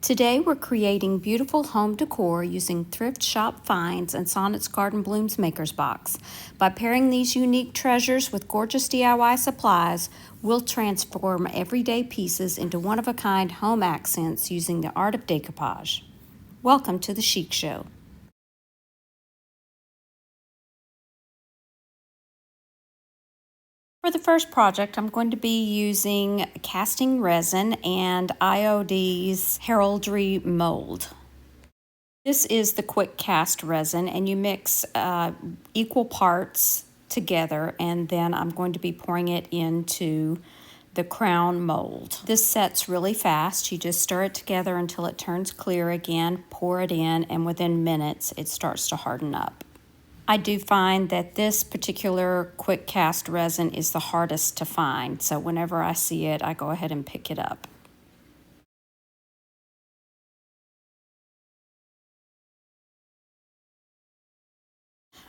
Today we're creating beautiful home decor using thrift shop finds and Sonnet's Garden Blooms Maker's Box. By pairing these unique treasures with gorgeous DIY supplies, we'll transform everyday pieces into one-of-a-kind home accents using the art of decoupage. Welcome to the Chic Show. For the first project, I'm going to be using casting resin and IOD's heraldry mold. This is the quick cast resin, and you mix equal parts together, and then I'm going to be pouring it into the crown mold. This sets really fast. You just stir it together until it turns clear again, pour it in, and within minutes it starts to harden up. I do find that this particular quick cast resin is the hardest to find, so whenever I see it, I go ahead and pick it up.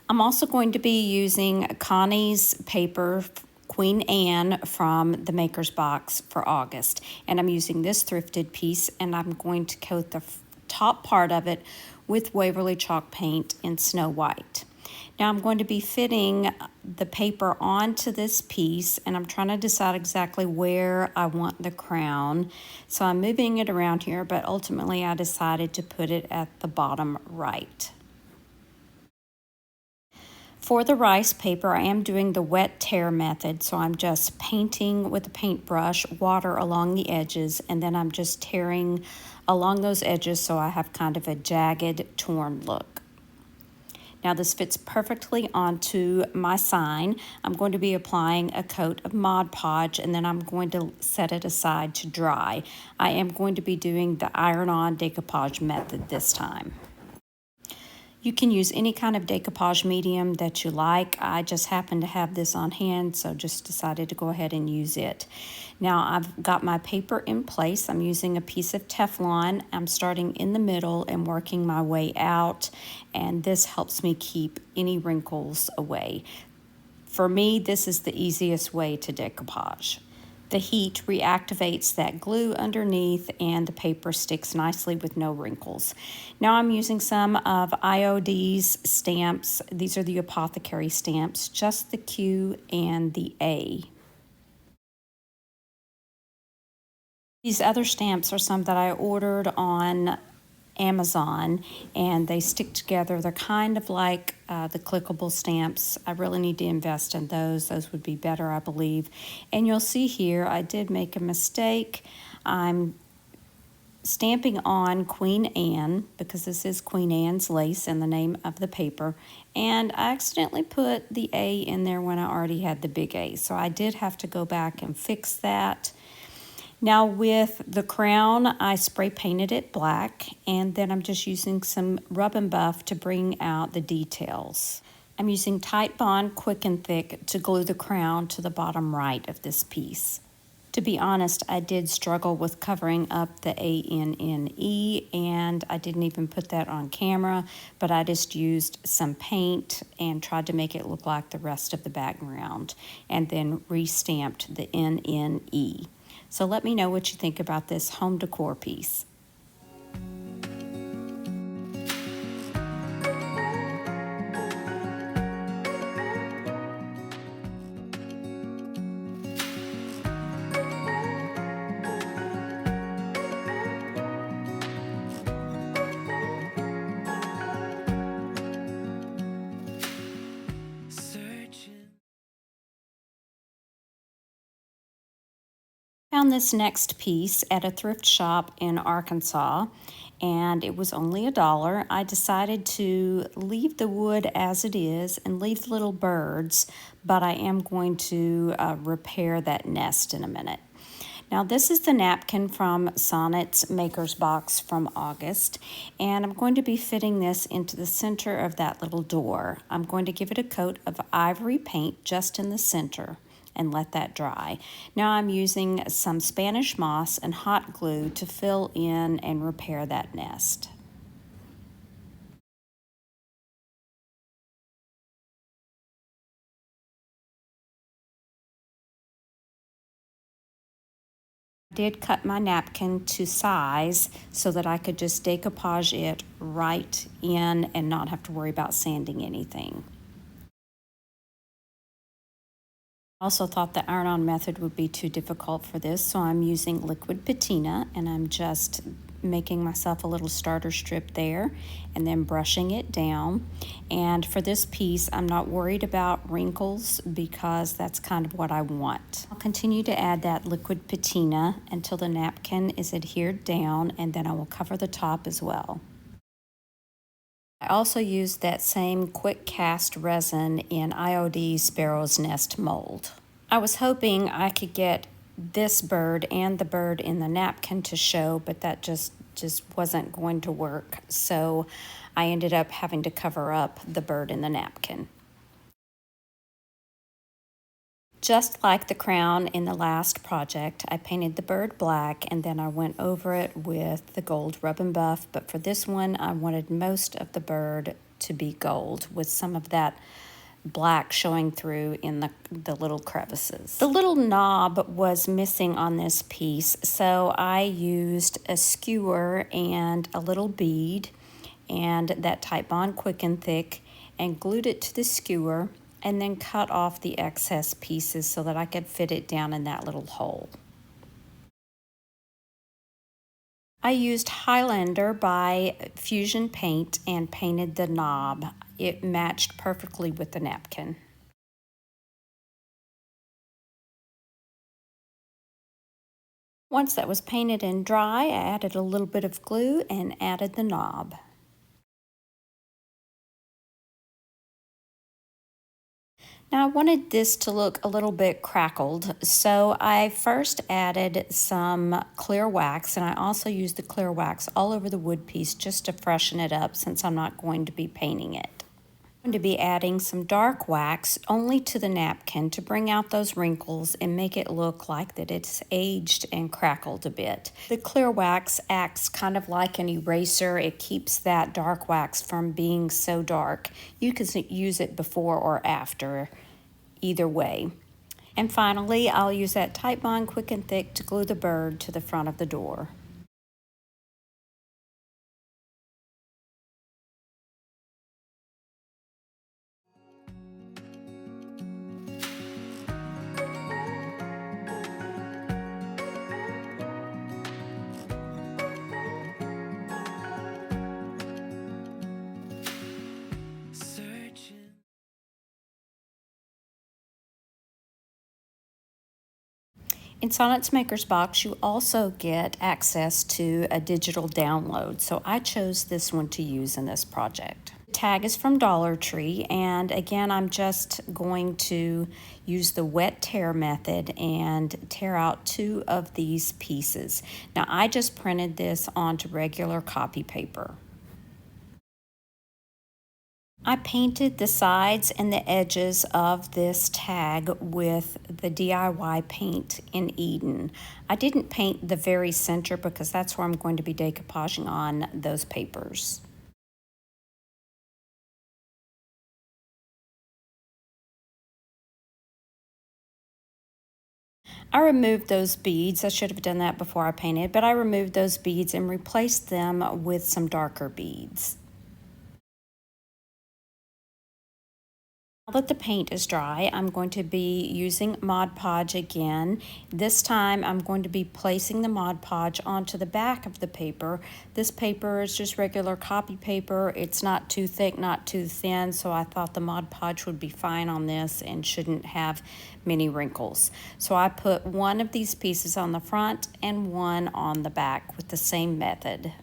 I'm also going to be using Connie's paper, Queen Anne, from the Maker's Box for August. And I'm using this thrifted piece, and I'm going to coat the top part of it with Waverly chalk paint in Snow White. Now I'm going to be fitting the paper onto this piece, and I'm trying to decide exactly where I want the crown. So I'm moving it around here, but ultimately I decided to put it at the bottom right. For the rice paper, I am doing the wet tear method, so I'm just painting with a paintbrush, water along the edges, and then I'm just tearing along those edges so I have kind of a jagged, torn look. Now this fits perfectly onto my sign. I'm going to be applying a coat of Mod Podge, and then I'm going to set it aside to dry. I am going to be doing the iron-on decoupage method this time. You can use any kind of decoupage medium that you like. I just happen to have this on hand, so just decided to go ahead and use it. Now I've got my paper in place. I'm using a piece of Teflon. I'm starting in the middle and working my way out, and this helps me keep any wrinkles away. For me, this is the easiest way to decoupage. The heat reactivates that glue underneath, and the paper sticks nicely with no wrinkles. Now I'm using some of IOD's stamps. These are the apothecary stamps, just the Q and the A. These other stamps are some that I ordered on Amazon, and they stick together. They're kind of like the clickable stamps. I really need to invest in those. Those would be better, I believe. And you'll see here I did make a mistake. I'm stamping on Queen Anne because this is Queen Anne's lace and the name of the paper, and I accidentally put the A in there when I already had the big A, so I did have to go back and fix that. Now with the crown, I spray painted it black, and then I'm just using some Rub and Buff to bring out the details. I'm using Tite Bond Quick and Thick to glue the crown to the bottom right of this piece. To be honest, I did struggle with covering up the ANNE, and I didn't even put that on camera, but I just used some paint and tried to make it look like the rest of the background, and then re-stamped the NNE. So let me know what you think about this home decor piece. Found this next piece at a thrift shop in Arkansas, and it was only $1. I decided to leave the wood as it is and leave the little birds, but I am going to repair that nest in a minute. Now this is the napkin from Sonnet's Maker's Box from August, and I'm going to be fitting this into the center of that little door. I'm going to give it a coat of ivory paint just in the center and let that dry. Now I'm using some Spanish moss and hot glue to fill in and repair that nest. I did cut my napkin to size so that I could just decoupage it right in and not have to worry about sanding anything. I also thought the iron-on method would be too difficult for this, so I'm using liquid patina, and I'm just making myself a little starter strip there and then brushing it down. And for this piece, I'm not worried about wrinkles because that's kind of what I want. I'll continue to add that liquid patina until the napkin is adhered down, and then I will cover the top as well. I also used that same quick cast resin in IOD Sparrow's Nest mold. I was hoping I could get this bird and the bird in the napkin to show, but that just wasn't going to work. So I ended up having to cover up the bird in the napkin. Just like the crown in the last project, I painted the bird black and then I went over it with the gold rub and buff, but for this one I wanted most of the bird to be gold with some of that black showing through in the little crevices. The little knob was missing on this piece, so I used a skewer and a little bead and that Titebond Quick and Thick and glued it to the skewer and then cut off the excess pieces so that I could fit it down in that little hole. I used Highlander by Fusion Paint and painted the knob. It matched perfectly with the napkin. Once that was painted and dry, I added a little bit of glue and added the knob. Now I wanted this to look a little bit crackled, so I first added some clear wax, and I also used the clear wax all over the wood piece just to freshen it up since I'm not going to be painting it. I'm going to be adding some dark wax only to the napkin to bring out those wrinkles and make it look like that it's aged and crackled a bit. The clear wax acts kind of like an eraser. It keeps that dark wax from being so dark. You can use it before or after, either way. And finally, I'll use that Titebond Quick and Thick to glue the bird to the front of the door. In Sonnet's Maker's Box, you also get access to a digital download, so I chose this one to use in this project. The tag is from Dollar Tree, and again, I'm just going to use the wet tear method and tear out 2 of these pieces. Now, I just printed this onto regular copy paper. I painted the sides and the edges of this tag with the DIY paint in Eden. I didn't paint the very center because that's where I'm going to be decoupaging on those papers. I removed those beads. I should have done that before I painted, but I removed those beads and replaced them with some darker beads. Now that the paint is dry, I'm going to be using Mod Podge again. This time I'm going to be placing the Mod Podge onto the back of the paper. This paper is just regular copy paper. It's not too thick, not too thin, so I thought the Mod Podge would be fine on this and shouldn't have many wrinkles. So I put one of these pieces on the front and one on the back with the same method.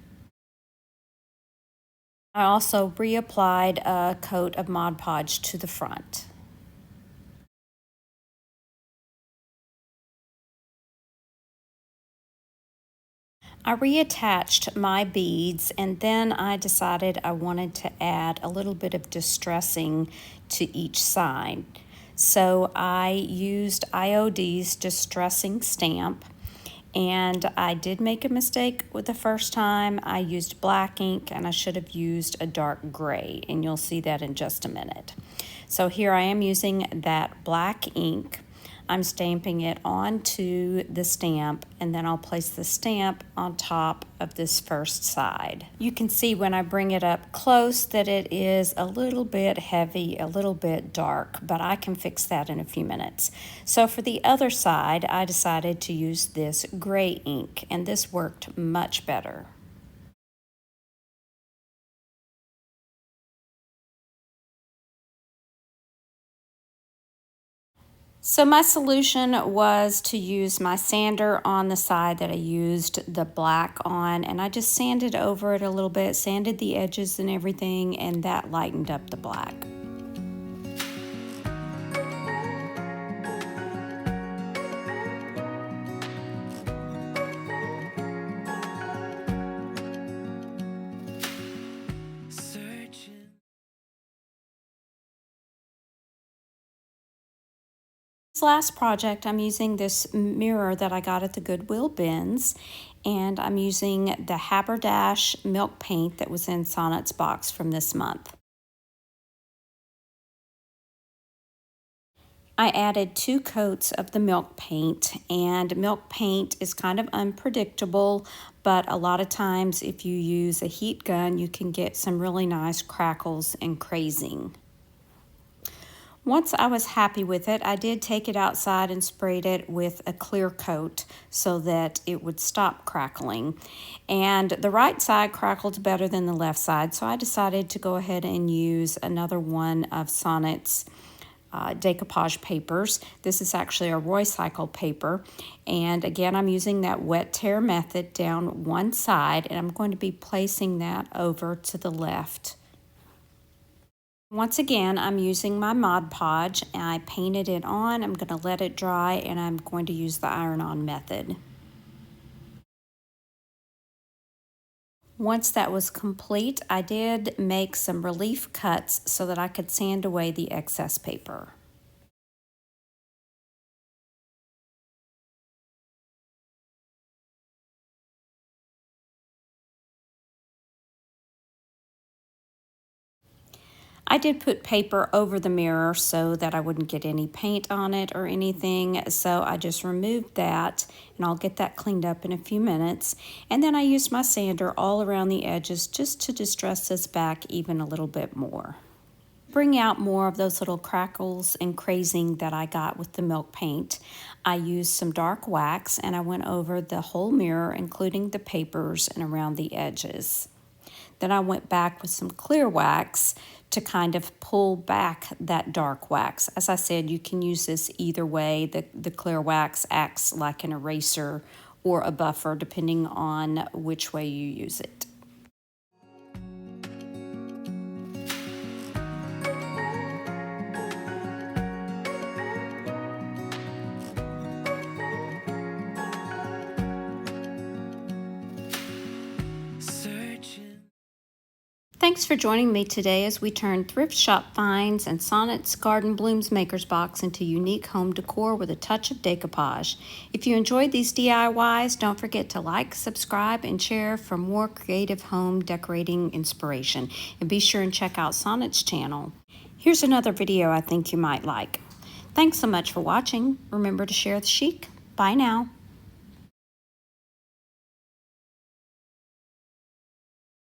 I also reapplied a coat of Mod Podge to the front. I reattached my beads and then I decided I wanted to add a little bit of distressing to each side. So I used IOD's distressing stamp. And I did make a mistake with the first time. I used black ink and I should have used a dark gray, and you'll see that in just a minute. So here I am using that black ink. I'm stamping it onto the stamp, and then I'll place the stamp on top of this first side. You can see when I bring it up close that it is a little bit heavy, a little bit dark, but I can fix that in a few minutes. So for the other side, I decided to use this gray ink, and this worked much better. So my solution was to use my sander on the side that I used the black on, and I just sanded over it a little bit, sanded the edges and everything, and that lightened up the black. This last project, I'm using this mirror that I got at the Goodwill bins, and I'm using the Haberdash milk paint that was in Sonnet's box from this month. I added 2 coats of the milk paint, and milk paint is kind of unpredictable, but a lot of times if you use a heat gun, you can get some really nice crackles and crazing. Once I was happy with it, I did take it outside and sprayed it with a clear coat so that it would stop crackling. And the right side crackled better than the left side, so I decided to go ahead and use another one of Sonnet's decoupage papers. This is actually a Roycycle paper, and again I'm using that wet tear method down one side, and I'm going to be placing that over to the left. Once again, I'm using my Mod Podge, and I painted it on. I'm going to let it dry, and I'm going to use the iron-on method. Once that was complete, I did make some relief cuts so that I could sand away the excess paper. I did put paper over the mirror so that I wouldn't get any paint on it or anything, so I just removed that, and I'll get that cleaned up in a few minutes. And then I used my sander all around the edges just to distress this back even a little bit more. Bring out more of those little crackles and crazing that I got with the milk paint. I used some dark wax, and I went over the whole mirror, including the papers and around the edges. Then I went back with some clear wax to kind of pull back that dark wax. As I said, you can use this either way. The clear wax acts like an eraser or a buffer, depending on which way you use it. Thanks for joining me today as we turn thrift shop finds and Sonnet's Garden Blooms Maker's Box into unique home decor with a touch of decoupage. If you enjoyed these DIYs, don't forget to like, subscribe, and share for more creative home decorating inspiration. And be sure and check out Sonnet's channel. Here's another video I think you might like. Thanks so much for watching. Remember to share the chic. Bye now.